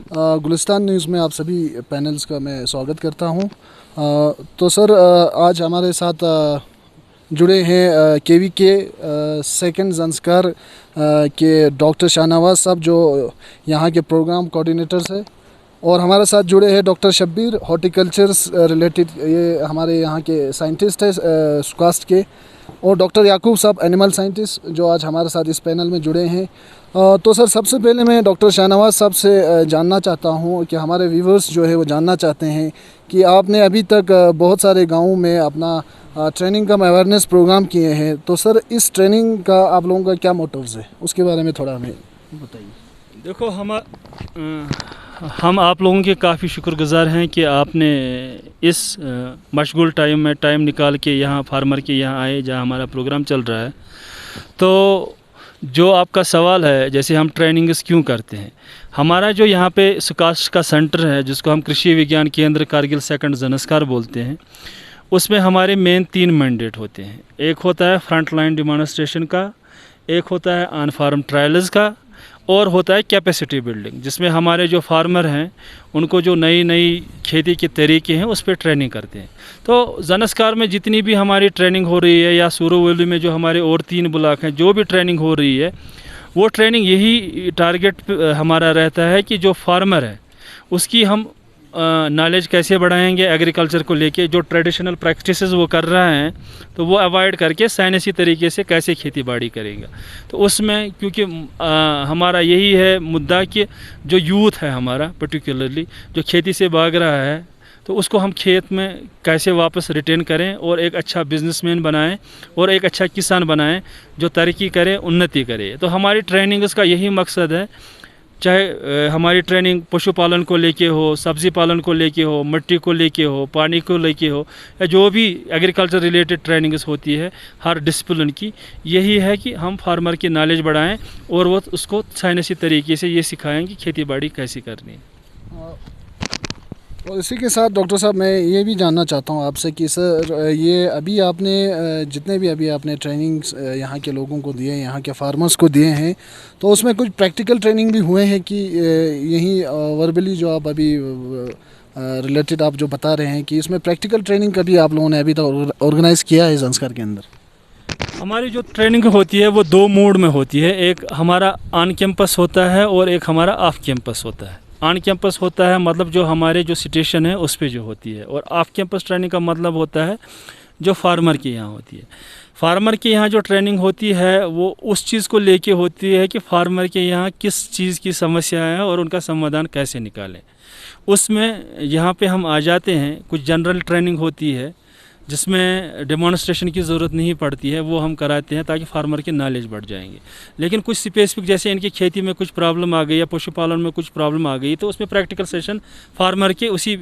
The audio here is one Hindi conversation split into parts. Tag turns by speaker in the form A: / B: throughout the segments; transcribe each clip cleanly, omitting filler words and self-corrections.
A: गुलिस्तान न्यूज़ में आप सभी पैनल्स का मैं स्वागत करता हूं। तो सर, आज हमारे साथ जुड़े हैं केवी के सेकंड ज़ंस्कार के डॉक्टर शाहनवाज साहब, जो यहां के प्रोग्राम कोऑर्डिनेटर्स है। और हमारे साथ जुड़े हैं डॉक्टर शब्बीर, हॉर्टिकल्चर्स रिलेटेड, ये हमारे यहाँ के साइंटिस्ट है सुकास्ट के। और डॉक्टर याकूब साहब, एनिमल साइंटिस्ट, जो आज हमारे साथ इस पैनल में जुड़े हैं। तो सर, सबसे पहले मैं डॉक्टर शाहनवाज साहब से जानना चाहता हूँ कि हमारे व्यूवर्स जो है वो जानना चाहते हैं कि आपने अभी तक बहुत सारे गाँवों में अपना ट्रेनिंग का अवेयरनेस प्रोग्राम किए हैं। तो सर, इस ट्रेनिंग का आप लोगों का क्या मोटिव्स है, उसके बारे में थोड़ा हमें बताइए।
B: देखो, हम आप लोगों के काफ़ी शुक्रगुज़ार हैं कि आपने इस मशगूल टाइम में टाइम निकाल के यहाँ फार्मर के यहाँ आए जहाँ हमारा प्रोग्राम चल रहा है। तो जो आपका सवाल है, जैसे हम ट्रेनिंग्स क्यों करते हैं, हमारा जो यहाँ पे सुकास्ट का सेंटर है, जिसको हम कृषि विज्ञान केंद्र कारगिल सेकंड ज़ंस्कार बोलते हैं, उसमें हमारे मेन 3 मैंडेट होते हैं। एक होता है फ्रंट लाइन डिमॉन्स्ट्रेशन का, एक होता है ऑन फार्म ट्रायल्स का, और होता है कैपेसिटी बिल्डिंग, जिसमें हमारे जो फार्मर हैं उनको जो नई नई खेती के तरीके हैं उस पर ट्रेनिंग करते हैं। तो ज़ंस्कार में जितनी भी हमारी ट्रेनिंग हो रही है, या सूरो वैली में जो हमारे और 3 ब्लॉक हैं, जो भी ट्रेनिंग हो रही है, वो ट्रेनिंग यही टारगेट हमारा रहता है कि जो फार्मर है उसकी हम नॉलेज कैसे बढ़ाएंगे एग्रीकल्चर को लेके। जो ट्रेडिशनल प्रैक्टिसेस वो कर रहा है तो वो अवॉइड करके साइंसी तरीके से कैसे खेती बाड़ी करेगा। तो उसमें क्योंकि हमारा यही है मुद्दा कि जो यूथ है हमारा पर्टिकुलरली जो खेती से भाग रहा है, तो उसको हम खेत में कैसे वापस रिटेन करें और एक अच्छा बिजनेसमैन बनाएं और एक अच्छा किसान बनाएं जो तरक्की करे, उन्नति करे। तो हमारी ट्रेनिंग का यही मकसद है, चाहे हमारी ट्रेनिंग पशुपालन को लेके हो, सब्ज़ी पालन को लेके हो, मिट्टी को लेके हो, पानी को लेके हो, या जो भी एग्रीकल्चर रिलेटेड ट्रेनिंग्स होती है हर डिसिप्लिन की, यही है कि हम फार्मर की नॉलेज बढ़ाएं और वो उसको साइंसी तरीके से ये सिखाएं कि खेती बाड़ी कैसे करनी है।
A: और इसी के साथ डॉक्टर साहब, मैं ये भी जानना चाहता हूँ आपसे कि सर, ये अभी आपने जितने भी अभी आपने ट्रेनिंग्स यहाँ के लोगों को दिए, यहाँ के फार्मर्स को दिए हैं, तो उसमें कुछ प्रैक्टिकल ट्रेनिंग भी हुए हैं कि यही वर्बली जो आप अभी रिलेटेड आप जो बता रहे हैं, कि इसमें प्रैक्टिकल ट्रेनिंग कभी आप लोगों ने अभी तक ऑर्गेनाइज़ किया है ज़ंस्कार के अंदर?
B: हमारी जो ट्रेनिंग होती है वो 2 मोड में होती है। एक हमारा ऑन कैंपस होता है और एक हमारा ऑफ कैंपस होता है। ऑन कैंपस होता है मतलब जो हमारे जो स्टेशन है उस पे जो होती है, और ऑफ कैंपस ट्रेनिंग का मतलब होता है जो फार्मर के यहाँ होती है। फार्मर के यहाँ जो ट्रेनिंग होती है वो उस चीज़ को लेके होती है कि फार्मर के यहाँ किस चीज़ की समस्या है और उनका समाधान कैसे निकालें। उसमें यहाँ पे हम आ जाते हैं। कुछ जनरल ट्रेनिंग होती है जिसमें डेमोन्स्ट्रेशन की ज़रूरत नहीं पड़ती है, वो हम कराते हैं ताकि फार्मर की नॉलेज बढ़ जाएंगे। लेकिन कुछ स्पेसिफिक, जैसे इनकी खेती में कुछ प्रॉब्लम आ गई या पशुपालन में कुछ प्रॉब्लम आ गई, तो उसमें प्रैक्टिकल सेशन फार्मर के उसी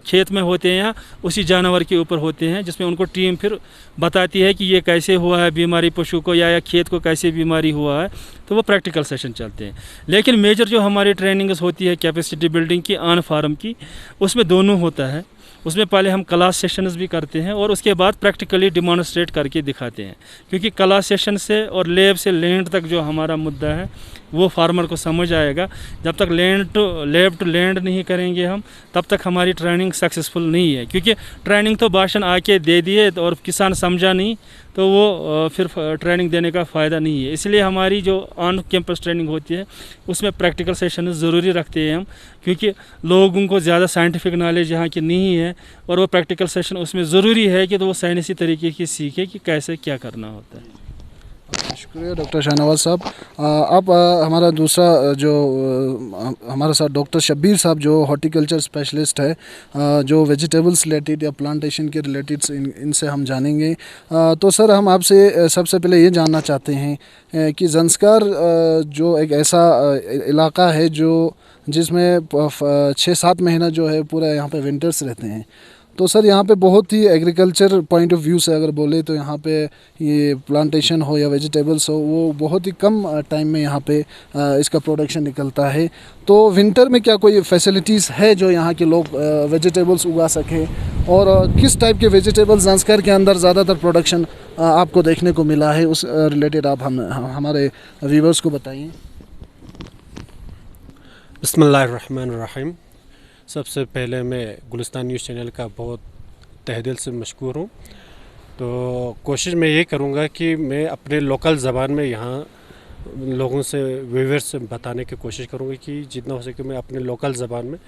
B: खेत में होते हैं या उसी जानवर के ऊपर होते हैं, जिसमें उनको टीम फिर बताती है कि ये कैसे हुआ है बीमारी पशु को, या खेत को कैसे बीमारी हुआ है। तो वो प्रैक्टिकल सेशन चलते हैं। लेकिन मेजर जो हमारी ट्रेनिंग्स होती है कैपेसिटी बिल्डिंग की, ऑन फार्म की, उसमें दोनों होता है। उसमें पहले हम क्लास सेशंस भी करते हैं और उसके बाद प्रैक्टिकली डिमॉन्स्ट्रेट करके दिखाते हैं, क्योंकि क्लास सेशन से और लैब से लैंड तक जो हमारा मुद्दा है वो फार्मर को समझ आएगा। जब तक लैब टू लैंड नहीं करेंगे हम, तब तक हमारी ट्रेनिंग सक्सेसफुल नहीं है। क्योंकि ट्रेनिंग तो भाषण आके दे दिए और किसान समझा नहीं, तो वो फिर ट्रेनिंग देने का फ़ायदा नहीं है। इसलिए हमारी जो ऑन कैंपस ट्रेनिंग होती है उसमें प्रैक्टिकल सेशन ज़रूरी रखते हैं हम, क्योंकि लोगों को ज़्यादा साइंटिफिक नॉलेज यहाँ की नहीं है, और वो प्रैक्टिकल सेशन उसमें ज़रूरी है कि तो वो साइंसी तरीके की सीखे कि कैसे क्या करना होता है।
A: शुक्रिया डॉक्टर शाहनवाज साहब। अब हमारा दूसरा जो हमारे साथ डॉक्टर शब्बीर साहब, जो हॉर्टिकल्चर स्पेशलिस्ट है, जो वेजिटेबल्स रिलेटेड या प्लांटेशन के रिलेटेड इनसे हम जानेंगे। तो सर, हम आपसे सबसे पहले ये जानना चाहते हैं कि ज़ंस्कार जो एक ऐसा इलाका है जो जिसमें 6-7 महीना जो है पूरा यहाँ पे विंटर्स रहते हैं। तो सर, यहाँ पे बहुत ही एग्रीकल्चर पॉइंट ऑफ व्यू से अगर बोले तो यहाँ पे ये प्लांटेशन हो या वेजिटेबल्स हो, वो बहुत ही कम टाइम में यहाँ पे इसका प्रोडक्शन निकलता है। तो विंटर में क्या कोई फैसिलिटीज़ है जो यहाँ के लोग वेजिटेबल्स उगा सकें, और किस टाइप के वेजिटेबल्स ज़ंस्कार के अंदर ज़्यादातर प्रोडक्शन आपको देखने को मिला है, उस रिलेटेड आप हमारे व्यूवर्स को बताइए।
C: बिस्मिल्लाहिर्रहमानिर्रहीम। सबसे पहले मैं गुलिस्तान न्यूज़ चैनल का बहुत तहे दिल से मशकूर हूँ। तो कोशिश मैं ये करूँगा कि मैं अपने लोकल ज़बान में यहाँ लोगों से व्यूअर्स से बताने की कोशिश करूँगी कि जितना हो सके मैं अपने लोकल ज़बान में,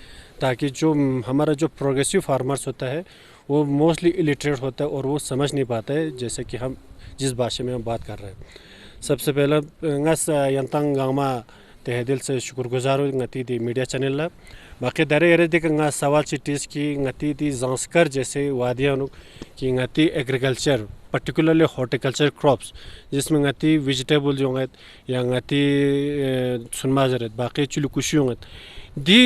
C: ताकि जो हमारा जो प्रोग्रेसिव फार्मर्स होता है वो मोस्टली इलिटरेट होता है और वो समझ नहीं पाता है जैसे कि हम जिस भाषा में हम बात कर रहे हैं। सबसे पहले ngas yantang gama तहे दिल से शुक्रगुजार हूँ ngati दी मीडिया चैनल ला। बाकी दरे यरे दिक ngas सवाल चिट्टीज की ngati दी ज़ांस्कर जैसे वादियाँ नु कि ngati agriculture particularly horticulture crops जिसमें ngati वेजिटेबल जो हैं या ngati सुनमाजरत बाकी चुलु कुशी होंगे दी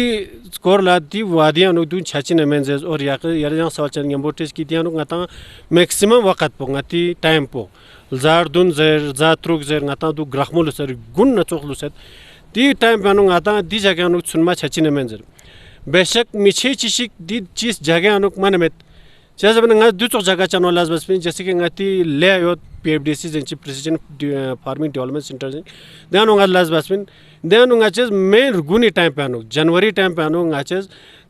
C: स्कोर ला दी वादियाँ नु दून छाची नमेंजेस और यार यहाँ सवाल चल यम्बोटेज की दिया नु ngata मैक्सिमम वक्त पो ngati टाइम पो ज़ार दून ज़र ज़ार ट्रुक ज़र ngata दू ग्राहमोल सर गुण न चोखलु सर दी टाइम पे अनुक आता दी जगह अनुक सुनमा छची न मंजर बेशक मिछे चिशिक दी चीज जगह अनुक मन में जैसे बन ngati दूसरी जगह चनो लाज बस में जैसे कि ngati ले आयो PFDC जिनची प्रिसिजन फार्मिंग डेवलपमेंट सेंटर जिन देन उंगा लाज बस में देन उंगा चीज मेन गुनी टाइम पे अनुक जनवरी टाइम पे अनुक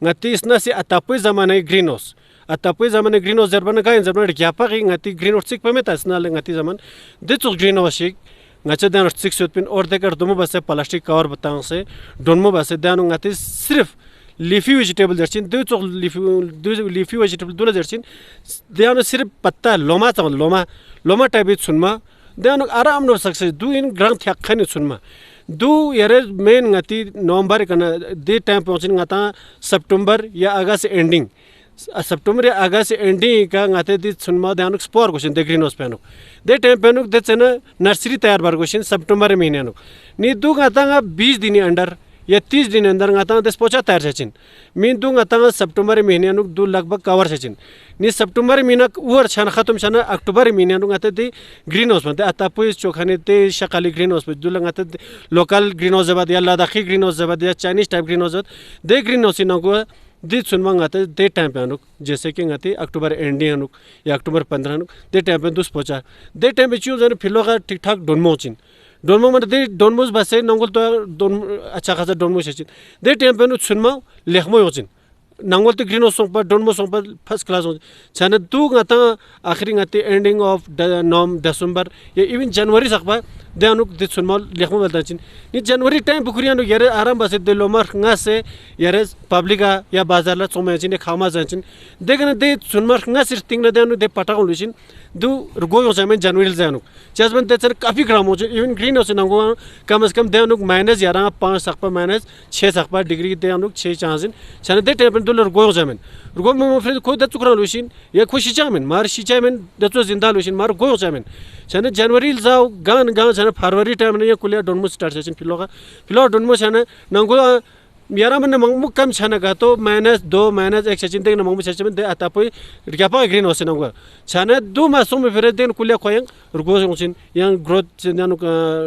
C: ngati इसना से अतापे ज़माने ग्रीन हाउस अतापे ज़माने ग्रीन हाउस जरबन का इन जरबन क्या पागी ngati ग्रीन हाउस सिक पे में तासना ले ngati ज़मान देचो ग्रीन हाउस शिक ngati देन सिक्स पिन और देकर दोनों बस से प्लास्टिक कवर बताऊं से दोनों बस से देन ngati सिर्फ लीफी वेजिटेबल दर्शन दो लीफी वेजिटेबल दूल्हा दर्शन देन सिर्फ पत्ता लोमा चावल लोमा टाइप सुनमा देन आराम न सक्सेस दो इन ग्रांड थ्याक्खानी सुनमा दो यारे मेन ngati नवंबर कना दे टाइम पहुंचने ngata सितंबर या अगस्त एंडिंग सितंबर या अगस्त एंडिंग का ngate दी सुनमा देन स्पोर क्वेश्चन दे ग्रीन हाउस पेनो दे टाइम पेनो दे चना नर्सरी तैयार बार क्वेश्चन सितंबर महीने नो नी दो ngata 20 दिन अंडर या 30 दिन अंदर ngata दस पोचा तैयार छचिन मीन दो ngata सितंबर महीने नो दो लगभग कवर छचिन नी सितंबर महीना वर छन खत्म छन अक्टूबर महीने नो ngata दी ग्रीन हाउस में आता पुइस चोखाने ते शकाली ग्रीन हाउस में दो ngata लोकल ग्रीन हाउस जबाद या लद्दाखी ग्रीन हाउस जबाद या चाइनीज टाइप ग्रीन हाउस दे ग्रीन हाउस नको दी सुनमा ngate दे टाइम पे अनुक जैसे कि ngate अक्टूबर एंडिंग अनुक या अक्टूबर 15 अनुक दे टाइम पे दुस पहुंचा दे टाइम पे चीज फिलो का ठीक ठाक डोनमोचिन डोनमो में दे डोनमोस बसे नंगल तो डोन अच्छा खासा डोनमोस छचिन दे टाइम पे अनुक सुनमा लेखमो होचिन नंगल तो ग्रीन हाउस पर डोनमो सोंग पर फर्स्ट क्लास हो छाने दू ngata आखिरी ngate एंडिंग ऑफ नवंबर दिसंबर या इवन जनवरी सकबा दे अनुक दे सुनमा लेखमो बलदाचिन नि जनवरी टाइम बुखरिया नु यारे आराम बसे दे लोमर nga से यारे पब्लिका या बाजारला चोमेचिन खामा जाचिन देखन दे सुनमा nga सिर तिंगना दे अनु दे पटाको लुचिन दु रुगो समय जनवरी जानु चेसबन दे चर काफी ग्राम हो इवन ग्रीन हाउस नंगो कम से कम दे अनुक माइनस यारा 5 सकपा माइनस 6 सकपा डिग्री दे अनुक 6 चांसिन छने दे टेपन दुल रुगो zaman रुगो में फ्रेंड कोई दत चुकरा लुचिन या खुशी चामेन मार शिचामेन दतो जिंदा लुचिन मार गो चामेन छने जनवरी जाओ गान छने फरवरी टाइम ने कुलिया डोनमो स्टार्ट छन फिलो डोनमो छने नंगो यारा मन मंगमु कम छने का तो -2 -1 छचिन दे मंगमु छचिन दे अतापय रिकापा ग्रीन हाउस नंगो छने दो मासों में फिर देन कुलिया खोयं रुगो छन yang growth जन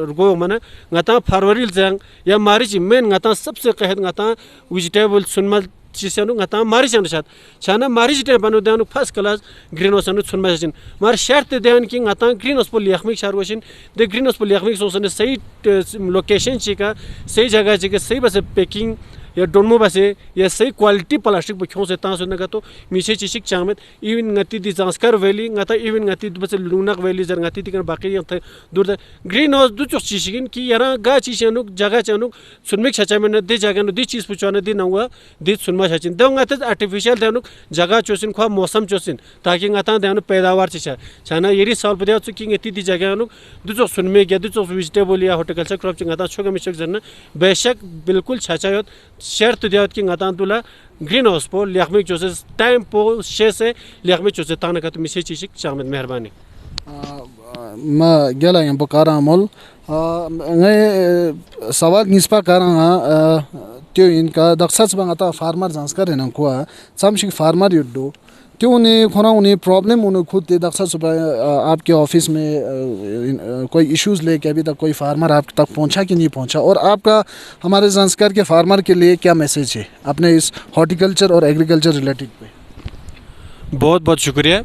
C: रुगो माने ngata फरवरी जंग या मार्च मेन ngata सबसे कहत ngata वेजिटेबल सुनमल चीज़ ngata मार्च अनुसार छाना मार्च टाइम बनो देनु फर्स्ट क्लास ग्रीन हाउस नु सुनमा छन मार शर्त देन कि ngata ग्रीन हाउस पर लिखमिक शारवशिन दे ग्रीन हाउस पर लिखमिक सोसने सही लोकेशन छिका सही जगह छिका सही बस पैकिंग या डोनमो बसे या सही क्वालिटी प्लास्टिक बखों से तां सुनगा तो मिसे चिशिक चामत इवन ngati दी जांस्कर वैली ngata इवन ngati बस लुनक वैली जर ngati तिकन बाकी दूर ग्रीन हाउस दु चोक चिशिकिन कि यारा गा चिशनु जगह चनु सुनमिक छचामेन दे जगह नु दी चीज पुचवाने दी नंगवा दी सुनमा छचिन दो ngata आर्टिफिशियल देनु जगह चोसिन खवा मौसम चोसिन ताकि ngata देनु पैदावार छिचा छाना यरी साल पदे कि ngati दी जगह नु दु चोक सुनमे या दु चोक वेजिटेबल या हॉर्टिकल्चर क्रॉप ngata छोगा मिशक जन बेशक बिल्कुल छचायत शर्त दियात कि ngata तुला ग्रीन हाउस पर लिखमिक चोसे टाइम पो शे से लिखमिक चोसे ताना का तो मिसे चिशिक चामत मेहरबानी
A: ma gela yang bakara mol ngai sawal nispa karanga त्यो इनका दक्षाच बंगाता फार्मर जांस्कर है ना कुआ सामशिक फार्मर युद्धो त्यो उन्हें खोना उन्हें प्रॉब्लम उन्हें खुद दे दक्षा सुबह आपके ऑफिस में कोई इश्यूज लेके अभी तक कोई फार्मर आप तक पहुंचा कि नहीं पहुंचा और आपका हमारे जांस्कर के फार्मर के लिए क्या मैसेज है अपने इस हॉर्टिकल्चर और एग्रीकल्चर रिलेटेड पे?
C: बहुत बहुत शुक्रिया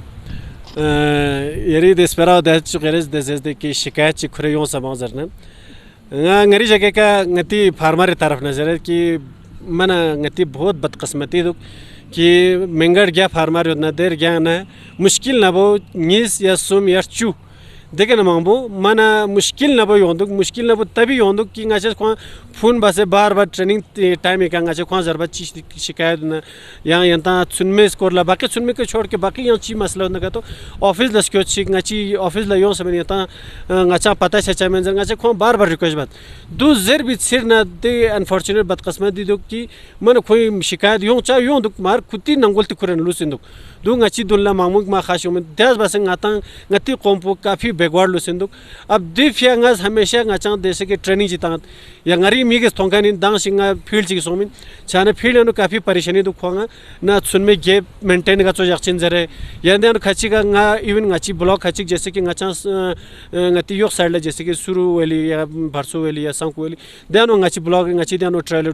C: यरी देस्पेरा देच गरज देज की शिकायत चिखरे यों समाजरने ngari जगह का ngati फार्मर तरफ नजर है कि मना ngati बहुत बदकिस्मती दुख कि मेंगड़ गया फार्मर उतना देर गया ना मुश्किल ना वो नीस या सुम या चू देखे ना मांगबो मना मुश्किल ना वो योंदुक मुश्किल ना वो तभी योंदुक कि गाचे कौन फोन बसे बार बार ट्रेनिंग टाइम एक गाचे कौन ज़रूरत चीज़ शिकायत ना यहाँ यहाँ सुनमे स्कोर ला बाकी सुनमे को छोड़ के बाकी यहाँ चीज़ मसला होने का तो ऑफिस लस क्यों चीज़ गाची ऑफिस ला यों समय यहाँ गाचा पता चचा में गाचे कौन बार बार रिक्वेस्ट बात दो ज़र भी सिर ना दे अनफॉर्चुनेट बदकिस्मती दुख कि मन कोई शिकायत यों चाहे यों दुख मार खुदी नंगोल तिकुरन लूसिन दुख दो गाची दुल्ला मामूक मा खाशी में दस बस गाता गति कौमपो काफ़ी बैकवर्ड लूसिन दुख अब दिफ्यांगास हमेशा गाचा देश के ट्रेनिंग जिता यंगारी मीगे थोंकानी दांग सिंगा फील्ड चिक सोमिन चाने फील्ड अनु काफ़ी परेशानी दुख होगा ना सुनमे गेप मेंटेन का चो जक्चिन जरे यंदे अनु खची का गा इवन गाची ब्लॉक खची जैसे कि गाचा गति योग साइड जैसे कि शुरू वाली या भरसो वाली या संकु वाली देनो गाची ब्लॉक गाची देनो ट्रायल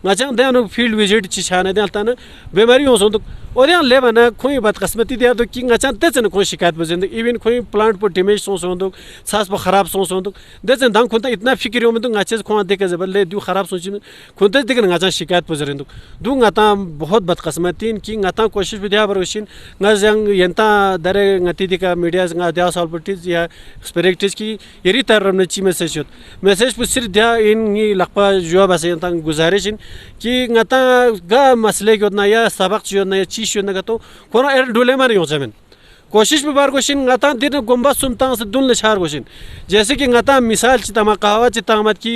C: गाचा देनो फील्ड विजिट चिछाने दे अलता ना बीमारी हो सोंदुक और यहाँ ले बना कोई बदकिस्मती दिया तो कि गाचा देचन कोई शिकायत बजेंदुक इवन कोई प्लांट पर डैमेज सोंदुक सांस पर खराब सोंदुक देचन दांग खुंता इतना फिक्र हो में तो गाचे खोआ देखे जब ले दू खराब सोच में खुंते देखे गाचा शिकायत पजरेंदुक दू गाता बहुत बदकिस्मती कि गाता कोशिश भी दिया बरोशिन गाजंग यंता दरे गति दिका मीडिया गा दिया साल पट्टीज या स्पेरेक्टिज की यरी तरह ची मैसेज पर सिर्फ दिया इन लखपा जवाब ऐसे यंता गुजारिशिन कि गाता गा मसले की उतना या सबक चीज़ या चीज़ योजना तो कोनो एर डोले मारे हो जामें कोशिश भी बार कोशिश गाता दिन गुम्बा सुनता से दुल नशार कोशिश जैसे कि गाता मिसाल चिता कहावा चिता मत कि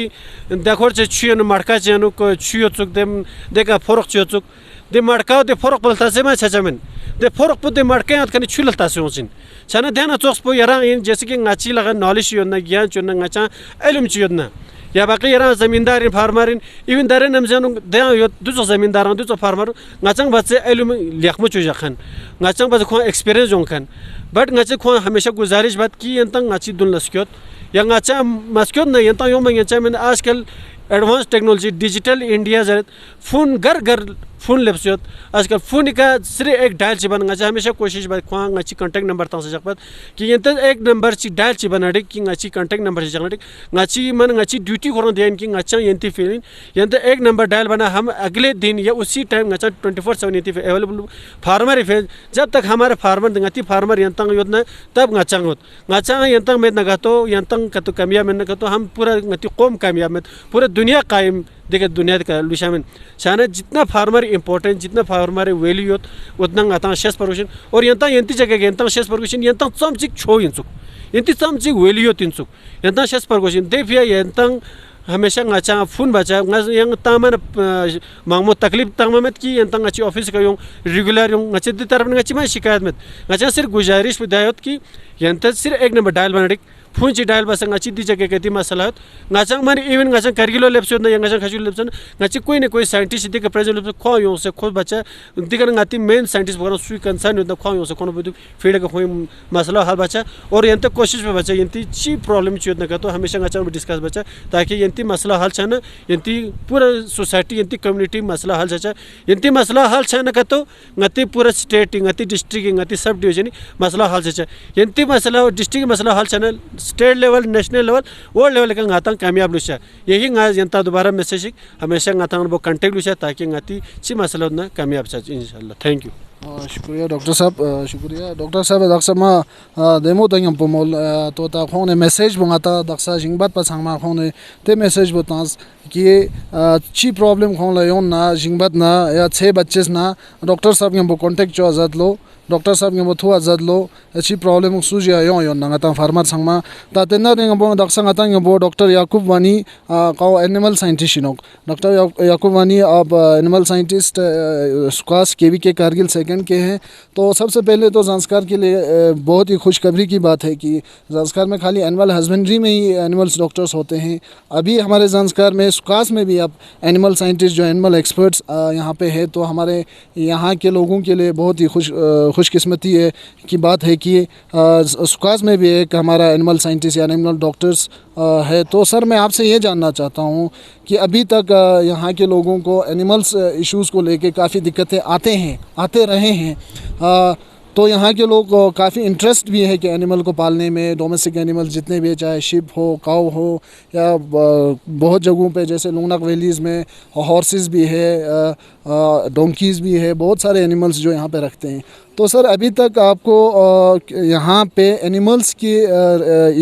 C: देखो छुन मड़का चेनु को छुयो चुक देम देखा फोरक छुयो चुक दे मड़का दे फोरक बोलता से मैं छचमें दे फोरक पुदे मड़के हाथ कने छुलता से होचिन छाना ध्यान चोक्स पो यारा इन जैसे कि गाची लगा नॉलेज योजना ज्ञान चुनना गाचा इल्म योजना या बाकी यारा ज़मींदार फार्मर इवन दारे नम जानु दया यो दूसरा ज़मींदार दूसरा फार्मर गाचंग बच्चे इल्म लिखमु चुजा खान गाचंग बच्चे को एक्सपीरियंस जों खान बट गाचे को हमेशा गुजारिश बात की यंतंग गाची दुन लस्क्योत या गाचा मस्क्योत नहीं यंतंग यो में गाचा में आजकल एडवांस टेक्नोलॉजी डिजिटल इंडिया जरूरत फोन घर घर फोन लेप्सियोत आजकल फोन का सिर्फ एक डायल ची बन गाचा हमेशा कोशिश बात खुआ गाची कांटेक्ट नंबर ता से जकपत कि यंत एक नंबर ची डायल ची बनाडे कि गाची कांटेक्ट नंबर से जकनाडे गाची मन गाची ड्यूटी करन देन कि गाचा यंती फीलिंग यंत एक नंबर डायल बना हम अगले दिन या उसी टाइम गाचा 24/7 यंती अवेलेबल फार्मर फेज जब तक हमारे फार्मर गाती फार्मर यंतंग योजना तब गाचा होत गाचा यंतंग में नगातो यंतंग कतो कामयाब में नगातो हम पूरा गति कौम कामयाब में पूरा दुनिया कायम देखे दुनिया का लुशा में शायद जितना फार्मर इंपॉर्टेंट जितना फार्मर वैल्यू होत उतना गाता 6% और यंता यंती जगह यंता 6% यंता चमचिक छो इंसुक यंती चमचिक वैल्यू होत इंसुक यंता 6% देफिया यंता हमेशा गाचा फोन बचा यंग तामन मांगमो तकलीफ तामत की यंता गाची ऑफिस का यों रेगुलर यों गाचे दी तरफ गाची में शिकायत में गाचा सिर्फ गुजारिश विदायत की यंता सिर्फ एक नंबर डायल बनाडिक फोन ची डायल बस गाची दी जगह कहती मसला होत गाचा मारे इवन गाचा करगिलो लेप्सो न गाचा खजू लेप्सो गाची कोई न कोई साइंटिस्ट दिखे प्रेजेंट लेप्सो खो यों से खुद बच्चा दिखन गाती मेन साइंटिस्ट वगैरह सुई कंसर्न होता खो यों से कोनो बुदु फील्ड का कोई मसला हल बच्चा और यंत कोशिश में बच्चा यंती ची प्रॉब्लम ची होत न तो हमेशा गाचा में डिस्कस बच्चा ताकि यंती मसला हल छन यंती पूरा सोसाइटी यंती कम्युनिटी मसला हल छचा यंती मसला हल छन का तो गति पूरा स्टेट गति डिस्ट्रिक्ट गति सब डिवीजन मसला हल छचा यंती मसला डिस्ट्रिक्ट मसला हल छन state level national level world level का गाता कामयाब लुशा यही यंता दोबारा मैसेज हमेशा गाता वो कंटेक्ट लुशा ताकि गाती ची मसला ना कामयाब छा इंशाल्लाह थैंक यू
A: शुक्रिया डॉक्टर साहब शुक्रिया डॉक्टर साहब दक्समा देमो तंग पोमोल तो ता खोने मैसेज बंगाता दक्सा जिंगबात पसांगमा खोने ते मैसेज बतास कि ची प्रॉब्लम खोन लयोन ना जिंगबात ना या 6 बच्चे ना डॉक्टर साहब के कांटेक्ट जो आजाद लो डॉक्टर साहब के बथु आजाद लो अच्छी प्रॉब्लम सुजिया यो यो नंगाता फार्मर संगमा तातेना देंग बो दक्सा गाता बो doctor Yaqoob Wani cow animal scientist नो डॉक्टर याकूब वानी आप एनिमल साइंटिस्ट सुकास केवी के कारगिल सेकंड के हैं तो सबसे पहले तो ज़ांस्कार के लिए बहुत ही खुशखबरी की बात है कि ज़ांस्कार में खाली एनिमल हस्बेंड्री में ही एनिमल्स डॉक्टर्स होते हैं अभी हमारे ज़ांस्कार में सुकास में भी अब एनिमल साइंटिस्ट जो एनिमल एक्सपर्ट्स यहाँ पे है तो हमारे यहाँ के लोगों के लिए बहुत ही खुशकिस्मती है की बात है कि सुकास में भी एक हमारा एनिमल साइंटिस्ट या एनिमल डॉक्टर्स है तो सर मैं आपसे ये जानना चाहता हूँ कि अभी तक यहाँ के लोगों को एनिमल्स इश्यूज़ को लेके काफ़ी दिक्कतें आते रहे हैं तो यहाँ के लोग काफ़ी इंटरेस्ट भी है कि एनिमल को पालने में, डोमेस्टिक एनिमल्स जितने भी, चाहे शिप हो, काऊ हो, या बहुत जगहों पे जैसे लुंगनाक वैलीज़ में हॉर्सेस भी है, डोंकीज़ भी है, बहुत सारे एनिमल्स जो यहाँ पे रखते हैं। तो सर अभी तक आपको यहाँ पे एनिमल्स के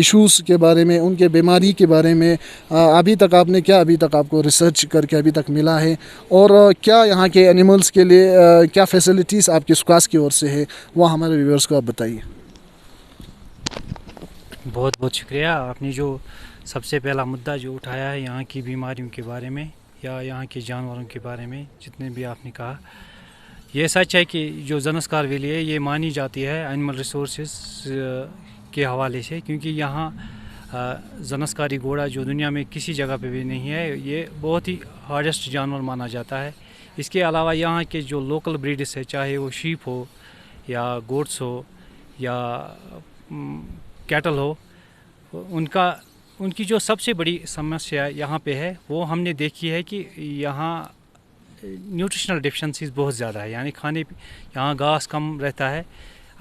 A: इश्यूज़ के बारे में, उनके बीमारी के बारे में अभी तक आपने क्या, अभी तक आपको रिसर्च करके अभी तक मिला है, और क्या यहाँ के एनिमल्स के लिए क्या फैसिलिटीज़ आपकी सुकास की ओर से है, वो हमारे व्यूअर्स को आप बताइए।
D: बहुत बहुत शुक्रिया। आपने जो सबसे पहला मुद्दा जो उठाया है यहाँ की बीमारियों के बारे में या यहाँ के जानवरों के बारे में, जितने भी आपने कहा, ये सच है कि जो ज़नस्कार वैली है ये मानी जाती है एनिमल रिसोर्सेज के हवाले से, क्योंकि यहाँ ज़नस्कारी घोड़ा जो दुनिया में किसी जगह पे भी नहीं है, ये बहुत ही हार्डेस्ट जानवर माना जाता है। इसके अलावा यहाँ के जो लोकल ब्रीड्स है, चाहे वो शीप हो या गोट्स हो या कैटल हो, उनकी जो सबसे बड़ी समस्या यहाँ पे है वो हमने देखी है कि यहाँ न्यूट्रिशनल डिफिशेंसीज बहुत ज़्यादा है, यानी खाने यहाँ घास कम रहता है,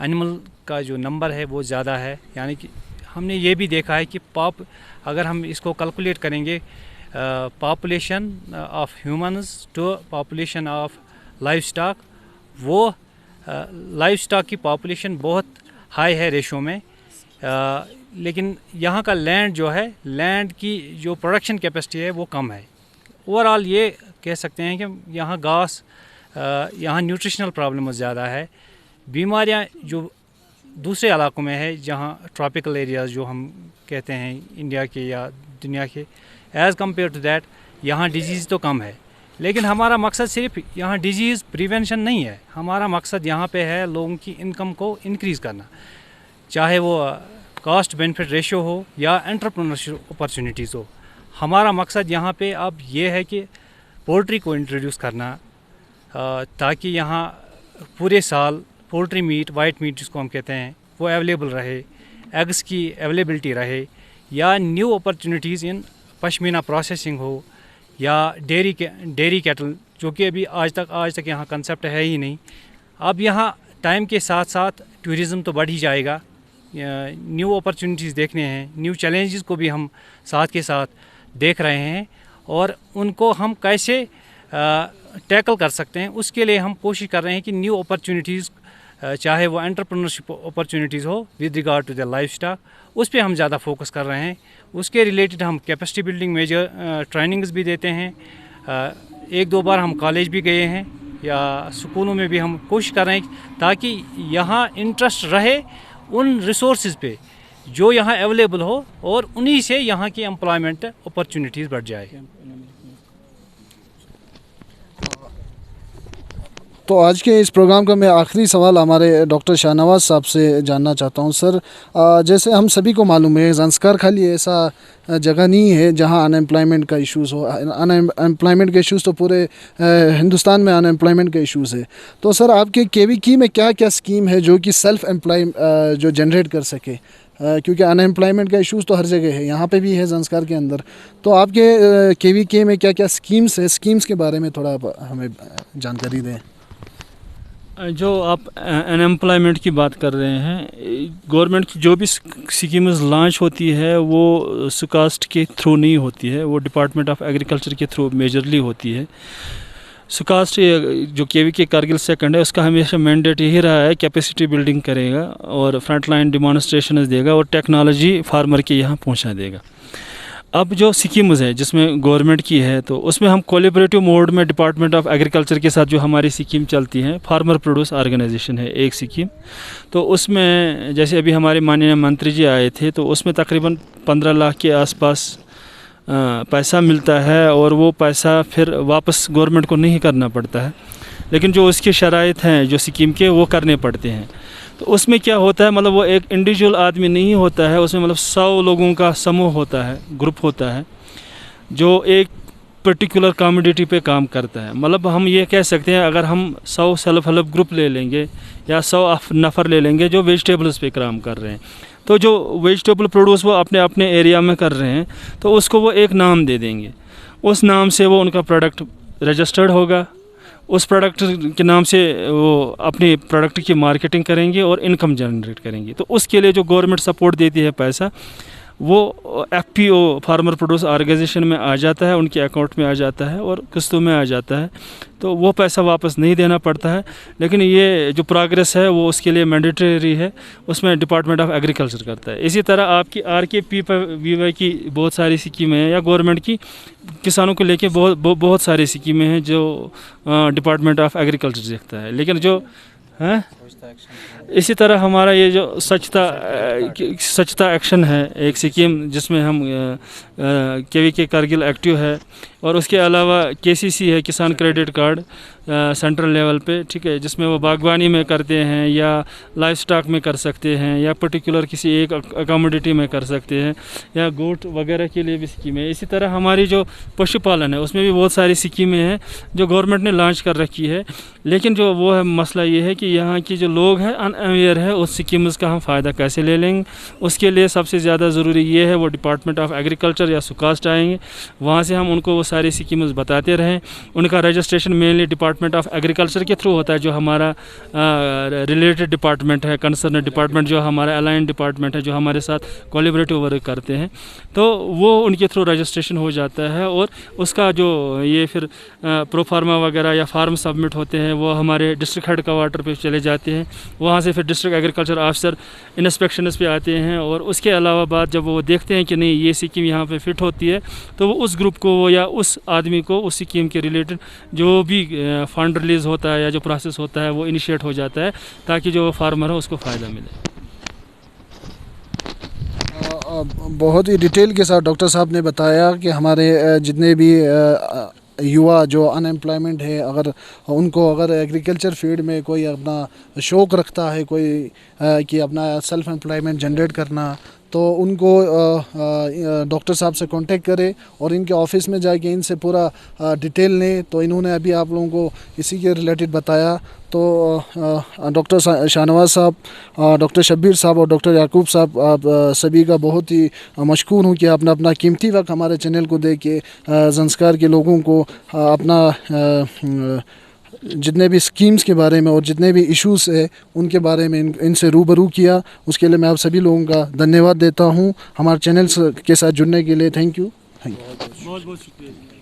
D: एनिमल का जो नंबर है वो ज़्यादा है। यानी कि हमने ये भी देखा है कि अगर हम इसको कैलकुलेट करेंगे population of humans to population of life stock, वो लाइफ स्टॉक की पॉपुलेशन बहुत हाई है रेशो में, लेकिन यहाँ का लैंड जो है, लैंड की जो प्रोडक्शन कैपेसिटी है वो कम है। ओवरऑल ये कह सकते हैं कि यहाँ घास, यहाँ न्यूट्रिशनल प्रॉब्लम ज़्यादा है। बीमारियाँ जो दूसरे इलाकों में है, जहाँ ट्रॉपिकल एरियाज़ जो हम कहते हैं इंडिया के या दुनिया के, एज़ कम्पेयर टू दैट यहाँ डिजीज़ तो कम है। लेकिन हमारा मकसद सिर्फ यहाँ डिजीज़ प्रिवेंशन नहीं है, हमारा मकसद यहाँ पे है लोगों की इनकम को इंक्रीज़ करना, चाहे वो कॉस्ट बेनिफिट रेशियो हो या एंटरप्रेन्योरशिप अपॉर्चुनिटीज़ हो। हमारा मकसद यहाँ पे अब ये है कि पोल्ट्री को इंट्रोड्यूस करना, ताकि यहाँ पूरे साल पोल्ट्री मीट, वाइट मीट जिसको हम कहते हैं, वो अवेलेबल रहे, एग्स की अवेलेबिलिटी रहे, या न्यू अपॉर्चुनिटीज़ इन पश्मीना प्रोसेसिंग हो, या डेयरी कैटल, जो कि अभी आज तक यहाँ कंसेप्ट है ही नहीं। अब यहाँ टाइम के साथ साथ टूरिज़म तो बढ़ ही जाएगा, न्यू अपॉर्चुनिटीज़ देखने हैं, न्यू चैलेंजेस को भी हम साथ के साथ देख रहे हैं, और उनको हम कैसे टैकल कर सकते हैं उसके लिए हम कोशिश कर रहे हैं कि न्यू अपॉर्चुनिटीज़, चाहे वो एंटरप्रेन्योरशिप अपॉर्चुनिटीज़ हो with regard to the life stock, उस पर हम ज़्यादा फोकस कर रहे हैं। उसके रिलेटेड हम कैपेसिटी बिल्डिंग मेजर ट्रेनिंग्स भी देते हैं, 1-2 बार हम कॉलेज भी गए हैं या स्कूलों में भी हम कोशिश कर रहे हैं ताकि यहाँ इंटरेस्ट रहे उन रिसोर्सेज पे जो यहाँ अवेलेबल हो, और उन्हीं से यहाँ की एम्प्लॉयमेंट अपॉर्चुनिटीज़ बढ़ जाए।
A: तो आज के इस प्रोग्राम का मैं आखिरी सवाल हमारे डॉक्टर शाहनवाज साहब से जानना चाहता हूं। सर, जैसे हम सभी को मालूम है, ज़ंस्कार खाली ऐसा जगह नहीं है जहां अनएम्प्लॉयमेंट का इश्यूज़ हो। अनएम्प्लॉयमेंट के इश्यूज़ तो पूरे हिंदुस्तान में अनएम्प्लॉयमेंट के इश्यूज़ है। तो सर, आपके KVK में क्या क्या स्कीम है जो कि सेल्फ एम्प्लॉय जो जनरेट कर सके, क्योंकि अनएम्प्लॉयमेंट का इश्यूज़ तो हर जगह है, यहाँ पे भी है ज़ंस्कार के अंदर। तो आपके KVK में क्या क्या स्कीम्स है, स्कीम्स के बारे में थोड़ा हमें जानकारी दें।
B: जो आप अनएम्प्लॉयमेंट की बात कर रहे हैं, गवर्नमेंट की जो भी स्कीम्स लॉन्च होती है वो सुकास्ट के थ्रू नहीं होती है, वो डिपार्टमेंट ऑफ एग्रीकल्चर के थ्रू मेजरली होती है। सुकास्ट जो KVK कारगिल सेकंड है, उसका हमेशा मैंडेट यही रहा है कैपेसिटी बिल्डिंग करेगा और फ्रंट लाइन डिमॉन्स्ट्रेशन देगा और टेक्नोलॉजी फार्मर के यहाँ पहुँचा देगा। अब जो स्कीम्स है जिसमें गवर्नमेंट की है, तो उसमें हम कोलैबोरेटिव मोड में डिपार्टमेंट ऑफ एग्रीकल्चर के साथ जो हमारी स्कीम चलती है, फार्मर प्रोड्यूस ऑर्गेनाइजेशन है एक स्कीम। तो उसमें जैसे अभी हमारे माननीय मंत्री जी आए थे, तो उसमें तकरीबन 15 लाख के आसपास पैसा मिलता है, और वो पैसा फिर वापस गवर्नमेंट को नहीं करना पड़ता है, लेकिन जो उसके शराइत हैं जो स्कीम के, वो करने पड़ते हैं। तो उसमें क्या होता है, मतलब वो एक इंडिविजुअल आदमी नहीं होता है, उसमें मतलब 100 लोगों का समूह होता है, ग्रुप होता है, जो एक पर्टिकुलर कम्युनिटी पे काम करता है। मतलब हम ये कह सकते हैं, अगर हम 100 सेल्फ हेल्प ग्रुप ले लेंगे या 100 नफ़र ले लेंगे जो वेजिटेबल्स पे काम कर रहे हैं, तो जो वेजिटेबल प्रोड्यूस वो अपने अपने एरिया में कर रहे हैं, तो उसको वो एक नाम दे देंगे, उस नाम से वो उनका प्रोडक्ट रजिस्टर्ड होगा, उस प्रोडक्ट के नाम से वो अपने प्रोडक्ट की मार्केटिंग करेंगे और इनकम जनरेट करेंगे। तो उसके लिए जो गवर्नमेंट सपोर्ट देती है पैसा, वो FPO फार्मर प्रोड्यूस ऑर्गेनाइजेशन में आ जाता है, उनके अकाउंट में आ जाता है और किस्तों में आ जाता है। तो वो पैसा वापस नहीं देना पड़ता है। लेकिन ये जो प्रोग्रेस है वो उसके लिए मैंडेटरी है, उसमें डिपार्टमेंट ऑफ एग्रीकल्चर करता है। इसी तरह आपकी RKPVY की बहुत सारी स्कीमें हैं, या गवर्नमेंट की किसानों को लेके बहुत सारी स्कीमें हैं जो डिपार्टमेंट ऑफ एग्रीकल्चर देखता है। लेकिन जो है इसी तरह हमारा ये जो स्वच्छता एक्शन है, एक स्कीम जिसमें हम KVK कारगिल एक्टिव है, और उसके अलावा KCC है, किसान क्रेडिट कार्ड सेंट्रल लेवल पे, ठीक है, जिसमें वो बागवानी में करते हैं या लाइफ स्टॉक में कर सकते हैं या पर्टिकुलर किसी एक कमोडिटी में कर सकते हैं, या गोट वगैरह के लिए भी स्कीमें है। इसी तरह हमारी जो पशुपालन है उसमें भी बहुत सारी स्कीमें हैं जो गवर्नमेंट ने लॉन्च कर रखी है। लेकिन जो वो है मसला ये है कि यहाँ की जो लोग हैं अनअवेयर है उस स्कीम्स का हम फ़ायदा कैसे ले लेंगे। उसके लिए सबसे ज़्यादा ज़रूरी ये है वो डिपार्टमेंट ऑफ एग्रीकल्चर या सुकास्ट आएंगे, वहाँ से हम उनको वो सारी स्कीम्स बताते रहें। उनका registration mainly department of agriculture के थ्रू होता है, जो हमारा रिलेटेड डिपार्टमेंट है, कंसर्न डिपार्टमेंट, जो हमारा अलाइन डिपार्टमेंट है, जो हमारे साथ कोलैबोरेटिव वर्क करते हैं, तो वो उनके थ्रू रजिस्ट्रेशन हो जाता है। और उसका जो ये फिर प्रोफार्मा वगैरह या फार्म सबमिट होते हैं वो हमारे डिस्ट्रिक्ट हेड क्वार्टर पे चले जाते हैं। वहाँ से फिर डिस्ट्रिक्ट एग्रीकल्चर ऑफिसर इंस्पेक्शंस पे आते हैं, और उसके अलावा बात जब वो देखते हैं कि नहीं ये स्कीम यहाँ पे फिट होती है, तो वो उस ग्रुप को या उस आदमी को उस स्कीम के रिलेटेड जो भी फंड रिलीज़ होता है या जो प्रोसेस होता है वो इनिशिएट हो जाता है, ताकि जो फार्मर है उसको फ़ायदा मिले।
A: बहुत ही डिटेल के साथ डॉक्टर साहब ने बताया कि हमारे जितने भी युवा जो अनएम्प्लॉयमेंट है, अगर एग्रीकल्चर फील्ड में कोई अपना शौक़ रखता है, कोई कि अपना सेल्फ एम्प्लॉयमेंट जनरेट करना, तो उनको डॉक्टर साहब से कांटेक्ट करें और इनके ऑफिस में जाके इनसे पूरा डिटेल लें। तो इन्होंने अभी आप लोगों को इसी के रिलेटेड बताया। तो डॉक्टर शाहनवाज साहब, डॉक्टर शब्बीर साहब और डॉक्टर याकूब साहब, आप सभी का बहुत ही मशकूर हूँ कि आपने अपना कीमती वक्त हमारे चैनल को दे के ज़ंस्कार के लोगों को अपना जितने भी स्कीम्स के बारे में और जितने भी इश्यूज़ है उनके बारे में इनसे रूबरू किया। उसके लिए मैं आप सभी लोगों का धन्यवाद देता हूं। हमारे चैनल के साथ जुड़ने के लिए थैंक यू।
B: बहुत बहुत शुक्रिया।